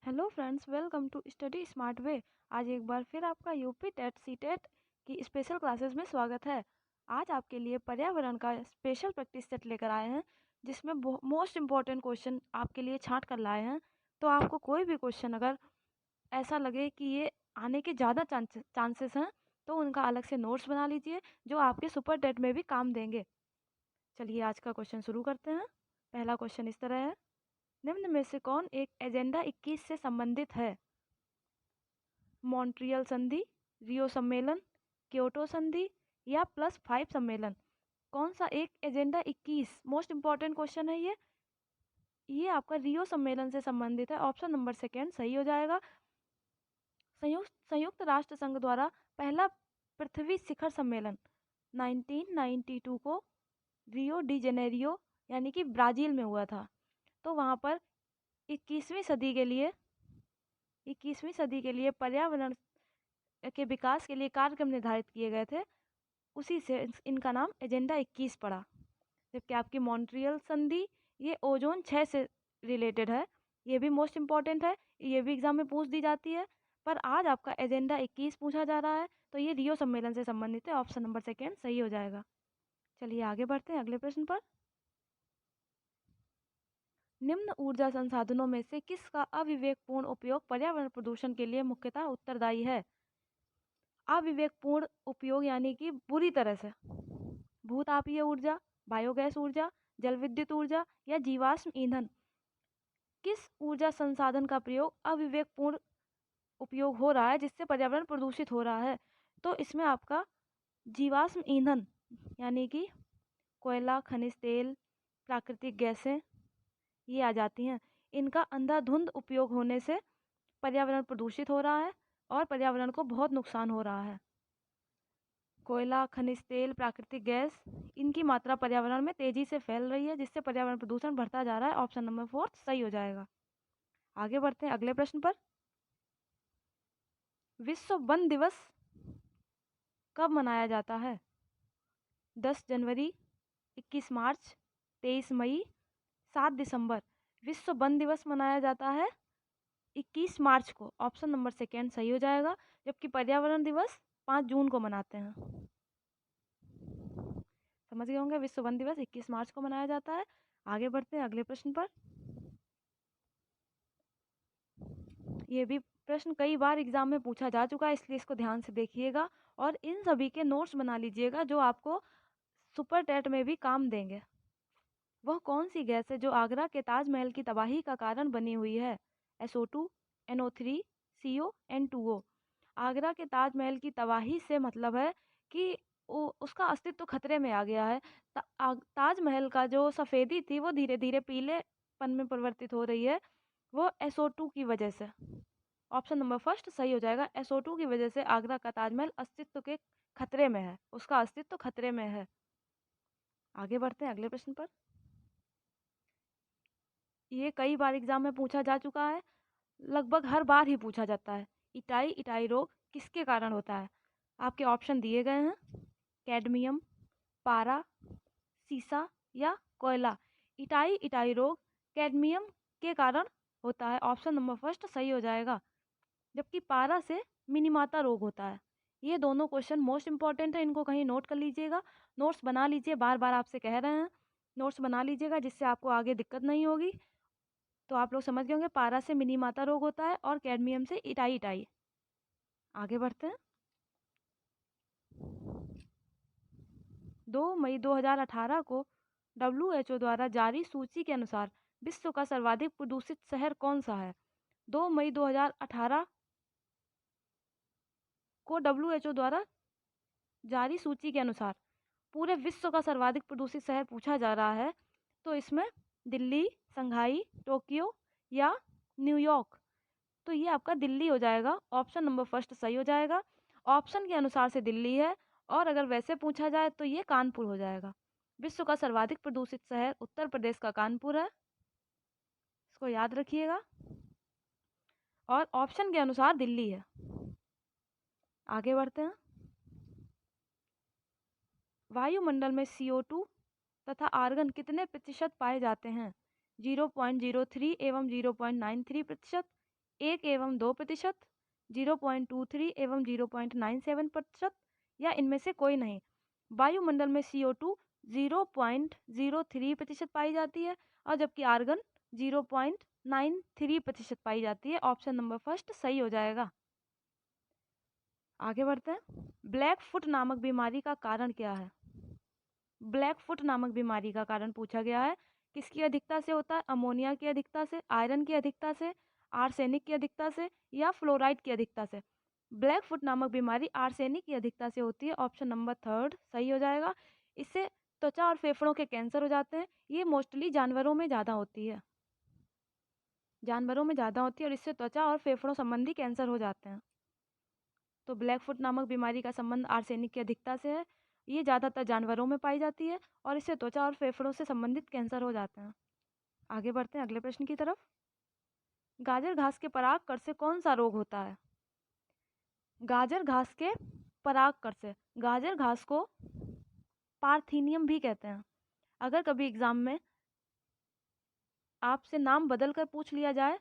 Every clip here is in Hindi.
Hello friends, welcome to study smart way. आज एक बार फिर आपका यूपी टेट सी टेट की स्पेशल क्लासेस में स्वागत है। आज आपके लिए पर्यावरण का स्पेशल प्रैक्टिस सेट लेकर आए हैं, जिसमें मोस्ट इम्पॉर्टेंट क्वेश्चन आपके लिए छांट कर लाए हैं। तो आपको कोई भी क्वेश्चन अगर ऐसा लगे कि ये आने के ज़्यादा चांसेस हैं, तो उनका अलग से नोट्स बना लीजिए, जो आपके सुपर टेट में भी काम देंगे। चलिए आज का क्वेश्चन शुरू करते हैं। पहला क्वेश्चन इस तरह है, निम्न में से कौन एक एजेंडा 21 से संबंधित है? मॉन्ट्रियल संधि, रियो सम्मेलन, क्योटो संधि या +5 सम्मेलन? कौन सा एक एजेंडा 21, मोस्ट इंपॉर्टेंट क्वेश्चन है ये आपका रियो सम्मेलन से संबंधित है। ऑप्शन नंबर सेकेंड सही हो जाएगा। संयुक्त राष्ट्र संघ द्वारा पहला पृथ्वी शिखर सम्मेलन 1992 को रियो डी जेनेरियो यानी कि ब्राज़ील में हुआ था। तो वहाँ पर 21वीं सदी के लिए 21वीं सदी के लिए पर्यावरण के विकास के लिए कार्यक्रम निर्धारित किए गए थे। उसी से इनका नाम एजेंडा 21 पड़ा। जबकि आपकी मॉन्ट्रियल संधि ये ओजोन 6 से रिलेटेड है। ये भी मोस्ट इम्पॉर्टेंट है, ये भी एग्जाम में पूछ दी जाती है। पर आज आपका एजेंडा 21 पूछा जा रहा है, तो ये रियो सम्मेलन से संबंधित है। ऑप्शन नंबर सेकेंड सही हो जाएगा। चलिए आगे बढ़ते हैं अगले प्रश्न पर। निम्न ऊर्जा संसाधनों में से किसका अविवेकपूर्ण उपयोग पर्यावरण प्रदूषण के लिए मुख्यतः उत्तरदायी है? अविवेकपूर्ण उपयोग यानी कि बुरी तरह से। भूतापीय ऊर्जा, बायोगैस ऊर्जा, जल विद्युत ऊर्जा या जीवाश्म ईंधन? किस ऊर्जा संसाधन का प्रयोग अविवेकपूर्ण उपयोग हो रहा है, जिससे पर्यावरण प्रदूषित हो रहा है? तो इसमें आपका जीवाश्म ईंधन यानी कि कोयला, खनिज तेल, प्राकृतिक गैसें ये आ जाती हैं। इनका अंधाधुंध उपयोग होने से पर्यावरण प्रदूषित हो रहा है और पर्यावरण को बहुत नुकसान हो रहा है। कोयला, खनिज तेल, प्राकृतिक गैस, इनकी मात्रा पर्यावरण में तेजी से फैल रही है, जिससे पर्यावरण प्रदूषण बढ़ता जा रहा है। ऑप्शन नंबर फोर्थ सही हो जाएगा। आगे बढ़ते हैं अगले प्रश्न पर। विश्व वन दिवस कब मनाया जाता है? 10 जनवरी, 21 मार्च, 23 मई, 7 दिसंबर? विश्व वन दिवस मनाया जाता है 21 मार्च को। ऑप्शन नंबर सेकेंड सही हो जाएगा। जबकि पर्यावरण दिवस 5 जून को मनाते हैं। समझ गए होंगे, विश्व वन दिवस 21 मार्च को मनाया जाता है। आगे बढ़ते हैं अगले प्रश्न पर। ये भी प्रश्न कई बार एग्जाम में पूछा जा चुका है, इसलिए इसको ध्यान से देखिएगा और इन सभी के नोट्स बना लीजिएगा, जो आपको सुपर टेट में भी काम देंगे। वह कौन सी गैस है जो आगरा के ताजमहल की तबाही का कारण बनी हुई है? SO2, NO3, CO, N2O? Agra के ताजमहल की तबाही से मतलब है कि उसका अस्तित्व खतरे में आ गया है। ताजमहल का जो सफ़ेदी थी वो धीरे धीरे पीलेपन में परिवर्तित हो रही है, वो SO2 की वजह से। ऑप्शन नंबर फर्स्ट सही हो जाएगा। SO2 की वजह से आगरा का ताजमहल अस्तित्व के खतरे में है, उसका अस्तित्व खतरे में है। आगे बढ़ते हैं अगले प्रश्न पर। ये कई बार एग्जाम में पूछा जा चुका है, लगभग हर बार ही पूछा जाता है। इटाई रोग किसके कारण होता है? आपके ऑप्शन दिए गए हैं, कैडमियम, पारा, सीसा या कोयला? इटाई रोग कैडमियम के कारण होता है। ऑप्शन नंबर फर्स्ट सही हो जाएगा। जबकि पारा से मिनीमाता रोग होता है। ये दोनों क्वेश्चन मोस्ट इंपॉर्टेंट है, इनको कहीं नोट कर लीजिएगा। नोट्स बना लीजिए, बार बार आपसे कह रहे हैं नोट्स बना लीजिएगा, जिससे आपको आगे दिक्कत नहीं होगी। तो आप लोग समझ गए होंगे, पारा से मिनीमाता रोग होता है और कैडमियम से इटाई। आगे बढ़ते हैं। 2 मई 2018 को WHO द्वारा जारी सूची के अनुसार विश्व का सर्वाधिक प्रदूषित शहर कौन सा है? 2 मई 2018 को WHO द्वारा जारी सूची के अनुसार पूरे विश्व का सर्वाधिक प्रदूषित शहर पूछा जा रहा है। तो इसमें दिल्ली, शंघाई, टोक्यो या न्यूयॉर्क? तो ये आपका दिल्ली हो जाएगा। ऑप्शन नंबर फर्स्ट सही हो जाएगा। ऑप्शन के अनुसार से दिल्ली है, और अगर वैसे पूछा जाए तो ये कानपुर हो जाएगा। विश्व का सर्वाधिक प्रदूषित शहर उत्तर प्रदेश का कानपुर है, इसको याद रखिएगा। और ऑप्शन के अनुसार दिल्ली है। आगे बढ़ते हैं। वायुमंडल में CO2 तथा आर्गन कितने प्रतिशत पाए जाते हैं? 0.03 एवं 0.93%, 1 एवं 2%, 0.23 एवं 0.97%, या इनमें से कोई नहीं। वायुमंडल में CO2 0.03% पाई जाती है और जबकि आर्गन 0.93% पाई जाती है। ऑप्शन नंबर फर्स्ट सही हो जाएगा। आगे बढ़ते हैं। ब्लैक फुट नामक बीमारी का कारण क्या है? ब्लैक फुट नामक बीमारी का कारण पूछा गया है। किसकी अधिकता से होता है? अमोनिया की अधिकता से, आयरन की अधिकता से, आर्सेनिक की अधिकता से, या फ्लोराइड की अधिकता से। ब्लैक फुट नामक बीमारी आर्सेनिक की अधिकता से होती है। ऑप्शन नंबर थर्ड सही हो जाएगा। इससे त्वचा और फेफड़ों के कैंसर हो जाते हैं। ये मोस्टली जानवरों में ज़्यादा होती है, जानवरों में ज़्यादा होती है और इससे त्वचा और फेफड़ों संबंधी कैंसर हो जाते हैं। तो ब्लैक फुट नामक बीमारी का संबंध आर्सेनिक की अधिकता से है। ये ज़्यादातर जानवरों में पाई जाती है और इससे त्वचा और फेफड़ों से संबंधित कैंसर हो जाते हैं। आगे बढ़ते हैं अगले प्रश्न की तरफ। गाजर घास के परागकण से कौन सा रोग होता है? गाजर घास के परागकण से, गाजर घास को पार्थीनियम भी कहते हैं। अगर कभी एग्जाम में आपसे नाम बदल कर पूछ लिया जाए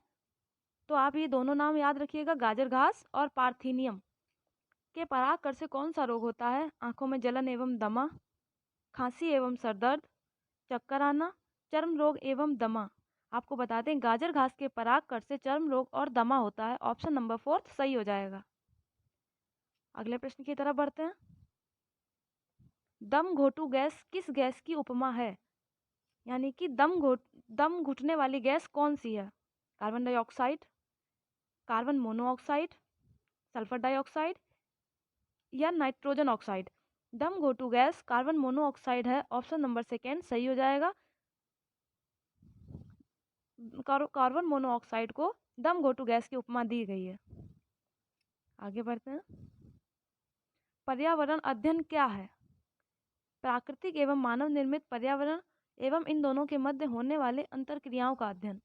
तो आप ये दोनों नाम याद रखिएगा, गाजर घास और पार्थीनियम। के परागकण से कौन सा रोग होता है? आंखों में जलन एवं दमा, खांसी एवं सरदर्द, चक्कर आना, चर्म रोग एवं दमा। आपको बता दें गाजर घास के परागकण से चर्म रोग और दमा होता है। ऑप्शन नंबर फोर्थ सही हो जाएगा। अगले प्रश्न की तरफ बढ़ते हैं। दम घोटू गैस किस गैस की उपमा है? यानी कि दम घुटने वाली गैस कौन सी है? Carbon dioxide, carbon monoxide, sulphur dioxide, या नाइट्रोजन ऑक्साइड। दम घोटू गैस कार्बन मोनोऑक्साइड है। ऑप्शन नंबर सेकेंड सही हो जाएगा। कार्बन मोनोऑक्साइड को दम घोटू गैस की उपमा दी गई है। आगे बढ़ते हैं। पर्यावरण अध्ययन क्या है? प्राकृतिक एवं मानव निर्मित पर्यावरण एवं इन दोनों के मध्य होने वाले अंतरक्रियाओं का अध्ययन।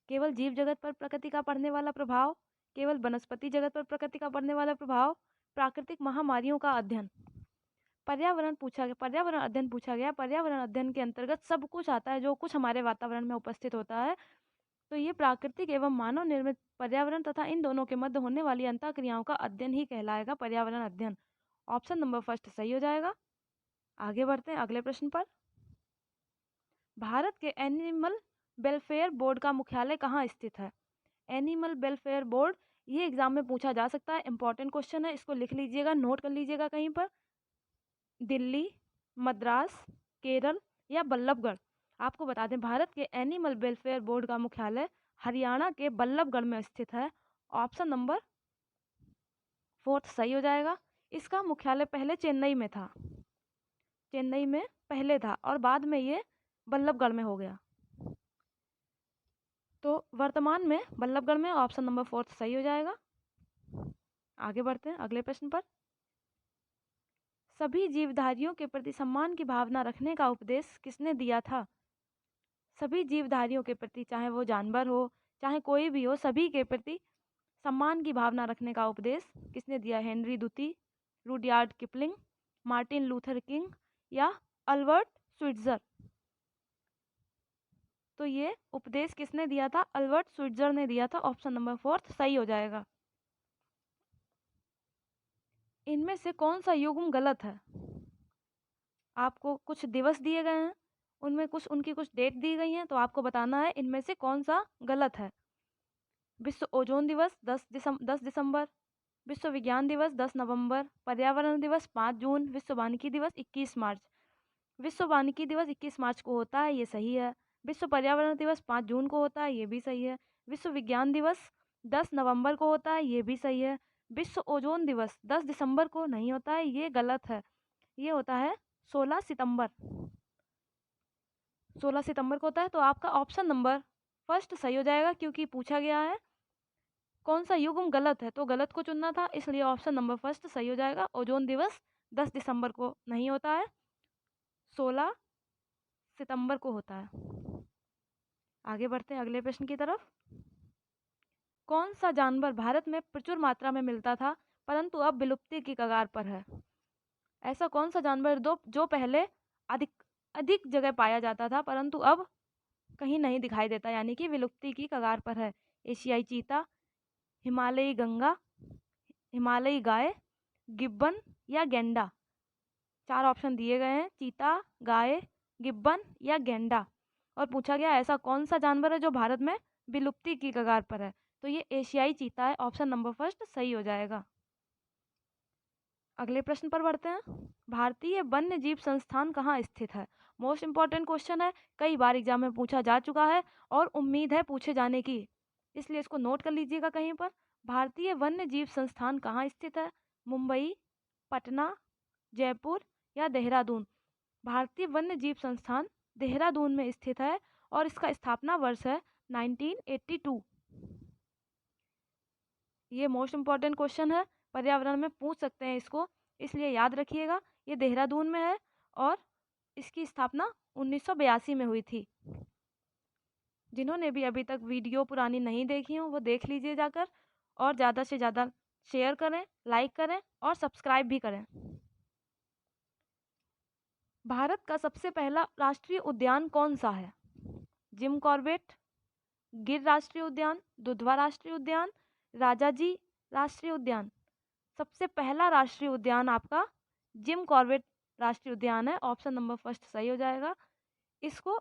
केवल जीव जगत पर प्रकृति का पड़ने वाला प्रभाव, केवल वनस्पति जगत पर प्रकृति का पड़ने वाला प्रभाव, प्राकृतिक महामारियों का अध्ययन। पर्यावरण अध्ययन पूछा गया। पर्यावरण अध्ययन के अंतर्गत सब कुछ आता है जो कुछ हमारे वातावरण में उपस्थित होता है। तो ये प्राकृतिक एवं मानव निर्मित पर्यावरण तथा इन दोनों के मध्य होने वाली अंतःक्रियाओं का अध्ययन ही कहलाएगा पर्यावरण अध्ययन। ऑप्शन नंबर फर्स्ट सही हो जाएगा। आगे बढ़ते हैं अगले प्रश्न पर। भारत के एनिमल वेलफेयर बोर्ड का मुख्यालय कहाँ स्थित है? एनिमल वेलफेयर बोर्ड, ये एग्जाम में पूछा जा सकता है। इंपॉर्टेंट क्वेश्चन है, इसको लिख लीजिएगा, नोट कर लीजिएगा कहीं पर। दिल्ली, मद्रास, केरल, या बल्लभगढ़। आपको बता दें भारत के एनिमल वेलफेयर बोर्ड का मुख्यालय हरियाणा के बल्लभगढ़ में स्थित है। ऑप्शन नंबर फोर्थ सही हो जाएगा। इसका मुख्यालय पहले चेन्नई में था, चेन्नई में पहले था और बाद में ये बल्लभगढ़ में हो गया। तो वर्तमान में बल्लभगढ़ में। ऑप्शन नंबर फोर्थ सही हो जाएगा। आगे बढ़ते हैं अगले प्रश्न पर। सभी जीवधारियों के प्रति सम्मान की भावना रखने का उपदेश किसने दिया था? सभी जीवधारियों के प्रति, चाहे वो जानवर हो चाहे कोई भी हो, सभी के प्रति सम्मान की भावना रखने का उपदेश किसने दिया? हेनरी द्वितीय, Rudyard Kipling, Martin Luther king, या अल्बर्ट स्विट्जर। तो ये उपदेश किसने दिया था? अल्बर्ट स्विट्जर ने दिया था। ऑप्शन नंबर फोर्थ सही हो जाएगा। इनमें से कौन सा युग्म गलत है? आपको कुछ दिवस दिए गए हैं, उनमें उनकी कुछ डेट दी गई हैं, तो आपको बताना है इनमें से कौन सा गलत है। विश्व ओजोन दिवस 10 दिसंबर, विश्व विज्ञान दिवस 10 नवंबर, पर्यावरण दिवस 5 जून, विश्व वानिकी दिवस 21 मार्च। विश्व वानिकी दिवस 21 मार्च को होता है, ये सही है। विश्व पर्यावरण दिवस 5 जून को होता है, ये भी सही है। विश्व विज्ञान दिवस 10 नवंबर को होता है, ये भी सही है। विश्व ओजोन दिवस 10 दिसंबर को नहीं होता है, ये गलत है। ये होता है 16 सितंबर, 16 सितंबर को होता है। तो आपका ऑप्शन नंबर फर्स्ट सही हो जाएगा, क्योंकि पूछा गया है कौन सा युग्म गलत है, तो गलत को चुनना था, इसलिए ऑप्शन नंबर फर्स्ट सही हो जाएगा। ओजोन दिवस 10 दिसंबर को नहीं होता है, 16 सितंबर को होता है। आगे बढ़ते हैं अगले प्रश्न की तरफ। कौन सा जानवर भारत में प्रचुर मात्रा में मिलता था परंतु अब विलुप्ति की कगार पर है? ऐसा कौन सा जानवर जो पहले अधिक जगह पाया जाता था परंतु अब कहीं नहीं दिखाई देता, यानी कि विलुप्ति की कगार पर है? एशियाई चीता, हिमालयी गंगा, हिमालयी गाय, गिब्बन या गेंडा। 4 ऑप्शन दिए गए हैं, चीता, गाय, गिब्बन या गेंडा। और पूछा गया ऐसा कौन सा जानवर है जो भारत में विलुप्ति की कगार पर है। तो ये एशियाई चीता है, ऑप्शन नंबर फर्स्ट सही हो जाएगा। अगले प्रश्न पर बढ़ते हैं। भारतीय वन्य जीव संस्थान कहाँ स्थित है? मोस्ट इंपॉर्टेंट क्वेश्चन है, कई बार एग्जाम में पूछा जा चुका है और उम्मीद है पूछे जाने की, इसलिए इसको नोट कर लीजिएगा कहीं पर। भारतीय वन्य जीव संस्थान कहाँ स्थित है? मुंबई, पटना, जयपुर या देहरादून। भारतीय वन्य जीव संस्थान देहरादून में स्थित है और इसका स्थापना वर्ष है 1982। ये मोस्ट इंपॉर्टेंट क्वेश्चन है, पर्यावरण में पूछ सकते हैं इसको, इसलिए याद रखिएगा। ये देहरादून में है और इसकी स्थापना 1982 में हुई थी। जिन्होंने भी अभी तक वीडियो पुरानी नहीं देखी हो वो देख लीजिए जाकर, और ज़्यादा से ज़्यादा शेयर करें, लाइक करें और सब्सक्राइब भी करें। भारत का सबसे पहला राष्ट्रीय उद्यान कौन सा है? जिम कॉर्बेट, गिर राष्ट्रीय उद्यान, दुधवा राष्ट्रीय उद्यान, राजाजी राष्ट्रीय उद्यान। सबसे पहला राष्ट्रीय उद्यान आपका जिम कॉर्बेट राष्ट्रीय उद्यान है, ऑप्शन नंबर फर्स्ट सही हो जाएगा। इसको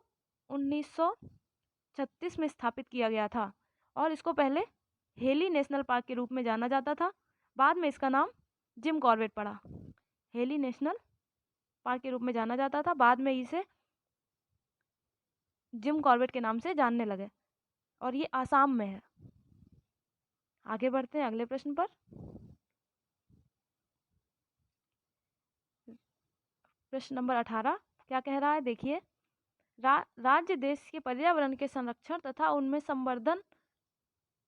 1936 में स्थापित किया गया था और इसको पहले हेली नेशनल पार्क के रूप में जाना जाता था, बाद में इसका नाम जिम कॉर्बेट पड़ा। हेली नेशनल पार्क के रूप में जाना जाता था, बाद में इसे जिम कॉर्बेट के नाम से जानने लगे और ये आसाम में है। आगे बढ़ते हैं अगले प्रश्न पर। प्रश्न नंबर 18 क्या कह रहा है, देखिए। राज्य देश के पर्यावरण के संरक्षण तथा उनमें संवर्धन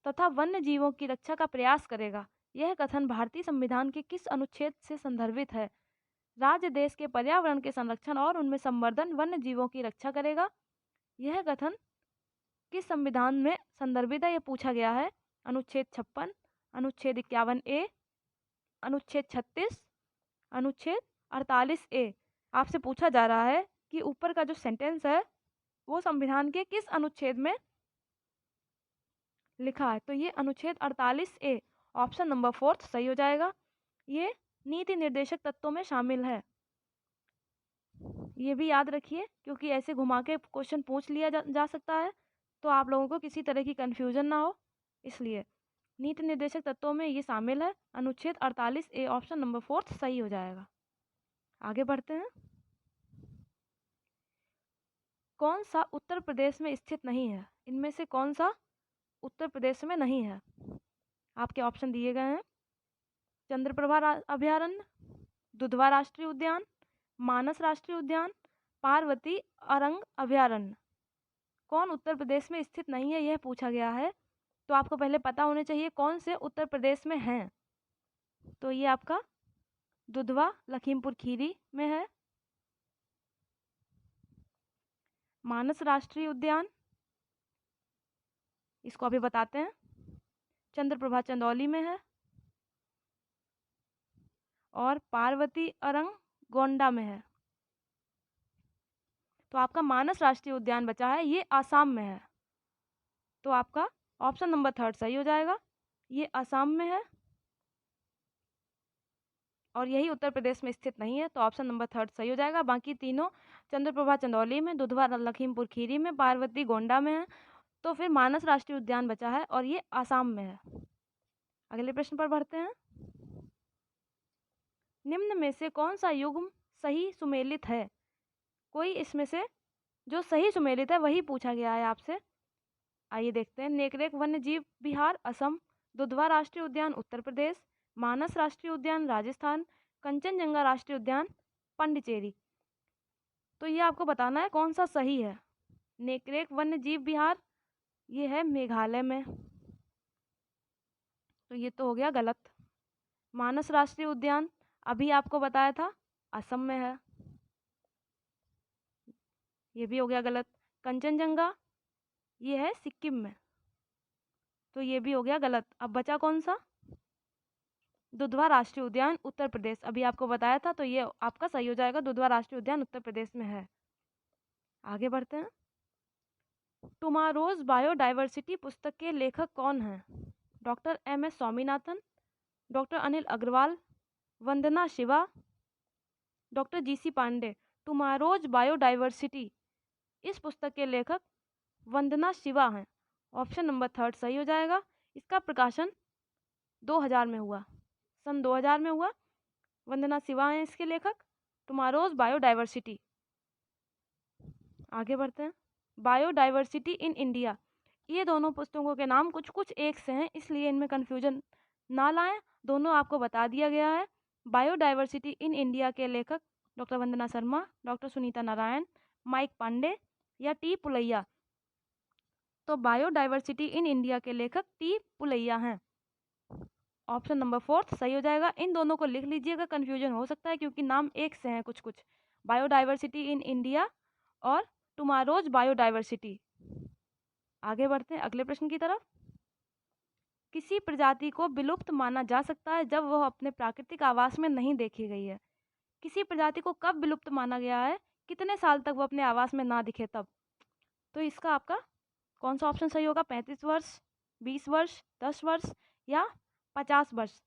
तथा वन्य जीवों की रक्षा का प्रयास करेगा। यह कथन भारतीय संविधान के किस अनुच्छेद से संदर्भित है? राज्य देश के पर्यावरण के संरक्षण और उनमें संवर्धन वन्य जीवों की रक्षा करेगा। यह कथन किस संविधान में संदर्भित है, यह पूछा गया है। अनुच्छेद 56, अनुच्छेद 51A, अनुच्छेद 36, अनुच्छेद 48A। आपसे पूछा जा रहा है कि ऊपर का जो सेंटेंस है वो संविधान के किस अनुच्छेद में लिखा है। तो ये अनुच्छेद 48A, ऑप्शन नंबर फोर्थ सही हो जाएगा। ये नीति निर्देशक तत्वों में शामिल है, ये भी याद रखिए क्योंकि ऐसे घुमा के क्वेश्चन पूछ लिया जा सकता है, तो आप लोगों को किसी तरह की कन्फ्यूजन ना हो, इसलिए नीति निर्देशक तत्वों में ये शामिल है। अनुच्छेद 48A, ऑप्शन नंबर फोर्थ सही हो जाएगा। आगे बढ़ते हैं। कौन सा उत्तर प्रदेश में स्थित नहीं है? इनमें से कौन सा उत्तर प्रदेश में नहीं है? आपके ऑप्शन दिए गए हैं। चंद्रप्रभा अभयारण्य, दुधवा राष्ट्रीय उद्यान, मानस राष्ट्रीय उद्यान, पार्वती अरंग अभयारण्य। कौन उत्तर प्रदेश में स्थित नहीं है यह पूछा गया है, तो आपको पहले पता होने चाहिए कौन से उत्तर प्रदेश में हैं। तो ये आपका दुधवा लखीमपुर खीरी में है, मानस राष्ट्रीय उद्यान, इसको अभी बताते हैं, चंद्रप्रभा चंदौली में है, और पार्वती अरंग गोंडा में है। तो आपका मानस राष्ट्रीय उद्यान बचा है, ये आसाम में है, तो आपका ऑप्शन नंबर थर्ड सही हो जाएगा। ये आसाम में है और यही उत्तर प्रदेश में स्थित नहीं है, तो ऑप्शन नंबर थर्ड सही हो जाएगा। बाकी तीनों चंद्रप्रभा चंदौली में, दुधवा लखीमपुर खीरी में, पार्वती गोंडा में है, तो फिर मानस राष्ट्रीय उद्यान बचा है और ये आसाम में है। अगले प्रश्न पर बढ़ते हैं। निम्न में से कौन सा युग्म सही सुमेलित है? कोई इसमें से जो सही सुमेलित है वही पूछा गया है आपसे। आइए देखते हैं। नेकरेक वन्य जीव विहार असम, दुधवा राष्ट्रीय उद्यान उत्तर प्रदेश, मानस राष्ट्रीय उद्यान राजस्थान, कंचनजंगा राष्ट्रीय उद्यान पांडिचेरी। तो ये आपको बताना है कौन सा सही है। नेकरेक वन्य जीव विहार ये है मेघालय में, तो ये तो हो गया गलत। मानस राष्ट्रीय उद्यान अभी आपको बताया था असम में है, ये भी हो गया गलत। कंचनजंगा ये है सिक्किम में, तो ये भी हो गया गलत। अब बचा कौन सा? दुधवा राष्ट्रीय उद्यान उत्तर प्रदेश, अभी आपको बताया था, तो ये आपका सही हो जाएगा। दुधवा राष्ट्रीय उद्यान उत्तर प्रदेश में है। आगे बढ़ते हैं। टुमारोज बायोडाइवर्सिटी पुस्तक के लेखक कौन हैं? Doctor MS Swaminathan, doctor Anil Agarwal, Vandana Shiva, doctor GC Pande. Tomorrow's biodiversity, इस पुस्तक के लेखक वंदना शिवा हैं। ऑप्शन नंबर 3 सही हो जाएगा। इसका प्रकाशन 2000 में हुआ, सन 2000 में हुआ। वंदना शिवा हैं इसके लेखक। Tomorrow's biodiversity. आगे बढ़ते हैं। बायोडाइवर्सिटी इन इंडिया, ये दोनों पुस्तकों के नाम कुछ कुछ एक से हैं, इसलिए इनमें कन्फ्यूजन ना लाएं। दोनों आपको बता दिया गया है। बायोडाइवर्सिटी इन इंडिया के लेखक डॉक्टर वंदना शर्मा, डॉक्टर सुनीता नारायण, माइक पांडे या टी पुलैया। तो बायोडाइवर्सिटी इन इंडिया के लेखक टी पुलैया हैं। ऑप्शन नंबर 4 सही हो जाएगा। इन दोनों को लिख लीजिएगा, कन्फ्यूजन हो सकता है क्योंकि नाम एक से हैं कुछ कुछ। बायोडाइवर्सिटी इन इंडिया और टुमारोज बायोडाइवर्सिटी। आगे बढ़ते हैं अगले प्रश्न की तरफ। किसी प्रजाति को विलुप्त माना जा सकता है जब वह अपने प्राकृतिक आवास में नहीं देखी गई है। किसी प्रजाति को कब विलुप्त माना गया है, कितने साल तक वो अपने आवास में ना दिखे तब। तो इसका आपका कौन सा ऑप्शन सही होगा? 35 वर्ष, 20 वर्ष, 10 वर्ष या 50 वर्ष।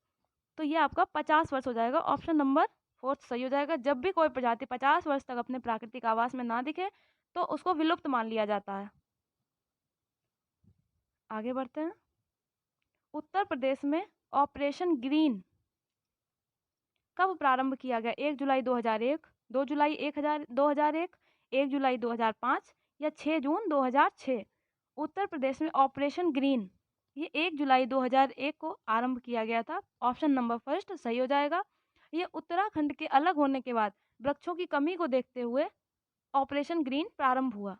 तो ये आपका 50 वर्ष हो जाएगा। ऑप्शन नंबर 4 सही हो जाएगा। जब भी कोई प्रजाति 50 वर्ष तक अपने प्राकृतिक आवास में ना दिखे तो उसको विलुप्त मान लिया जाता है। आगे बढ़ते हैं। उत्तर प्रदेश में ऑपरेशन ग्रीन कब प्रारंभ किया गया? 1 जुलाई 2001, 2 जुलाई 2001, 1 जुलाई 2005 या 6 जून 2006। उत्तर प्रदेश में ऑपरेशन ग्रीन ये 1 जुलाई 2001 को आरंभ किया गया था। ऑप्शन नंबर 1 सही हो जाएगा। ये उत्तराखंड के अलग होने के बाद वृक्षों की कमी को देखते हुए ऑपरेशन ग्रीन प्रारंभ हुआ।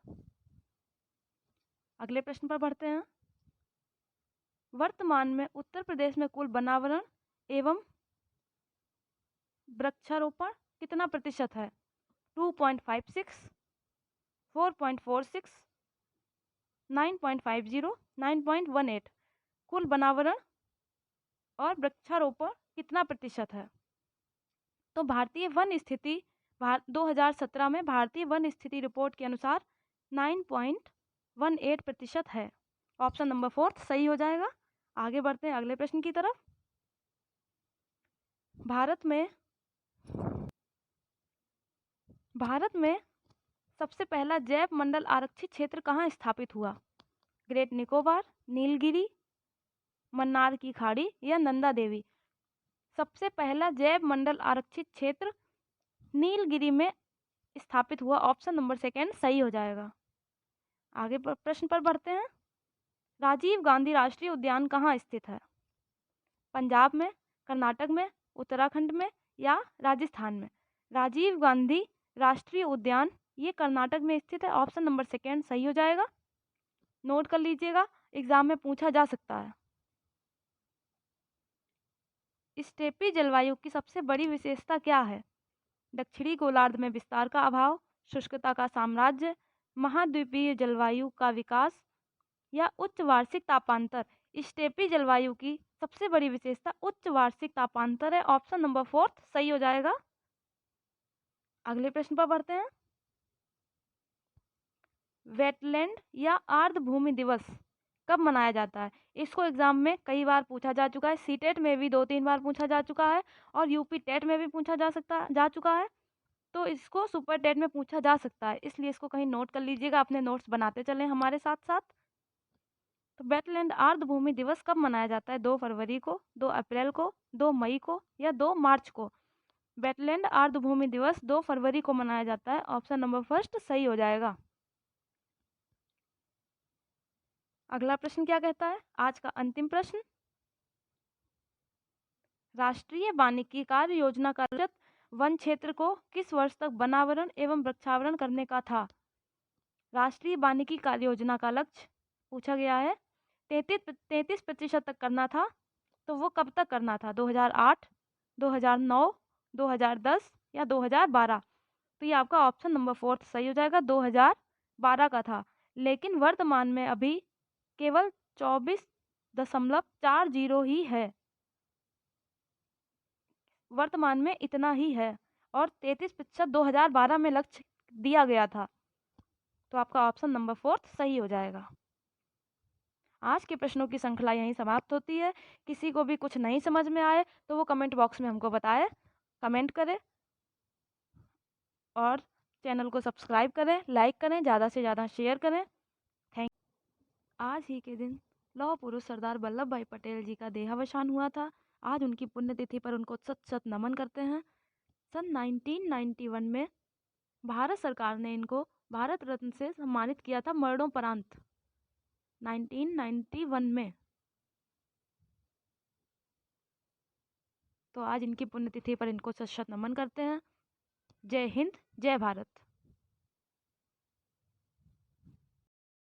अगले प्रश्न पर बढ़ते हैं। वर्तमान में उत्तर प्रदेश में कुल वनावरण एवं वृक्षारोपण कितना प्रतिशत है? 2.56, 4.46, 9.50, 9.18। कुल वनावरण और वृक्षारोपण कितना प्रतिशत है? तो भारतीय वन स्थिति 2017 में भारतीय वन स्थिति रिपोर्ट के अनुसार 9.18% है। ऑप्शन नंबर 4 सही हो जाएगा। आगे बढ़ते हैं अगले प्रश्न की तरफ। भारत में सबसे पहला जैव मंडल आरक्षित क्षेत्र कहाँ स्थापित हुआ? ग्रेट निकोबार, नीलगिरी, मन्नार की खाड़ी या नंदा देवी। सबसे पहला जैव मंडल आरक्षित क्षेत्र नीलगिरी में स्थापित हुआ। ऑप्शन नंबर 2 सही हो जाएगा। आगे प्रश्न पर बढ़ते हैं। राजीव गांधी राष्ट्रीय उद्यान कहाँ स्थित है? पंजाब में, कर्नाटक में, उत्तराखंड में या राजस्थान में। राजीव गांधी राष्ट्रीय उद्यान ये कर्नाटक में स्थित है। ऑप्शन नंबर 2 सही हो जाएगा। नोट कर लीजिएगा, एग्जाम में पूछा जा सकता है। स्टेपी जलवायु की सबसे बड़ी विशेषता क्या है? दक्षिणी गोलार्ध में विस्तार का अभाव, शुष्कता का साम्राज्य, महाद्वीपीय जलवायु का विकास या उच्च वार्षिक तापांतर। स्टेपी जलवायु की सबसे बड़ी विशेषता उच्च वार्षिक तापांतर है। ऑप्शन नंबर 4 सही हो जाएगा। अगले प्रश्न पर बढ़ते हैं। वेटलैंड या आर्द्रभूमि दिवस कब मनाया जाता है? इसको एग्जाम में कई बार पूछा जा चुका है। सीटेट में भी 2-3 बार पूछा जा चुका है और यूपी टेट में भी पूछा जा चुका है। तो इसको सुपर टेट में पूछा जा सकता है, इसलिए इसको कहीं नोट कर लीजिएगा। अपने नोट्स बनाते चलें हमारे साथ साथ। तो वेटलैंड आर्द्रभूमि दिवस कब मनाया जाता है? 2 फरवरी को, 2 अप्रैल को, 2 मई को या 2 मार्च को। वेटलैंड आर्द्रभूमि दिवस 2 फरवरी को मनाया जाता है। ऑप्शन नंबर 1 सही हो जाएगा। अगला प्रश्न क्या कहता है? आज का अंतिम प्रश्न। राष्ट्रीय वानिकी कार्य योजना का लक्ष्य वन क्षेत्र को किस वर्ष तक वनावरण एवं वृक्षावरण करने का था? राष्ट्रीय वानिकी कार्य योजना का लक्ष्य पूछा गया है 33% तक करना था। तो वो कब तक करना था? 2008, 2009, 2010 या 2012। तो ये आपका ऑप्शन नंबर 4 सही हो जाएगा। 2012 का था, लेकिन वर्तमान में अभी केवल 24.40 ही है। वर्तमान में इतना ही है और 33% 2012 में लक्ष्य दिया गया था। तो आपका ऑप्शन नंबर 4 सही हो जाएगा। आज के प्रश्नों की श्रृंखला यहीं समाप्त होती है। किसी को भी कुछ नहीं समझ में आए तो वो कमेंट बॉक्स में हमको बताए, कमेंट करें और चैनल को सब्सक्राइब करें, लाइक करें, ज़्यादा से ज़्यादा शेयर करें। थैंक आज ही के दिन लौह पुरुष सरदार वल्लभ भाई पटेल जी का देहावसान हुआ था। आज उनकी पुण्यतिथि पर उनको सत सत नमन करते हैं। सन 1991 में भारत सरकार ने इनको भारत रत्न से सम्मानित किया था मरणोपरांत 1991 में। तो आज इनकी पुण्यतिथि पर इनको सत सत नमन करते हैं। जय हिंद, जय भारत।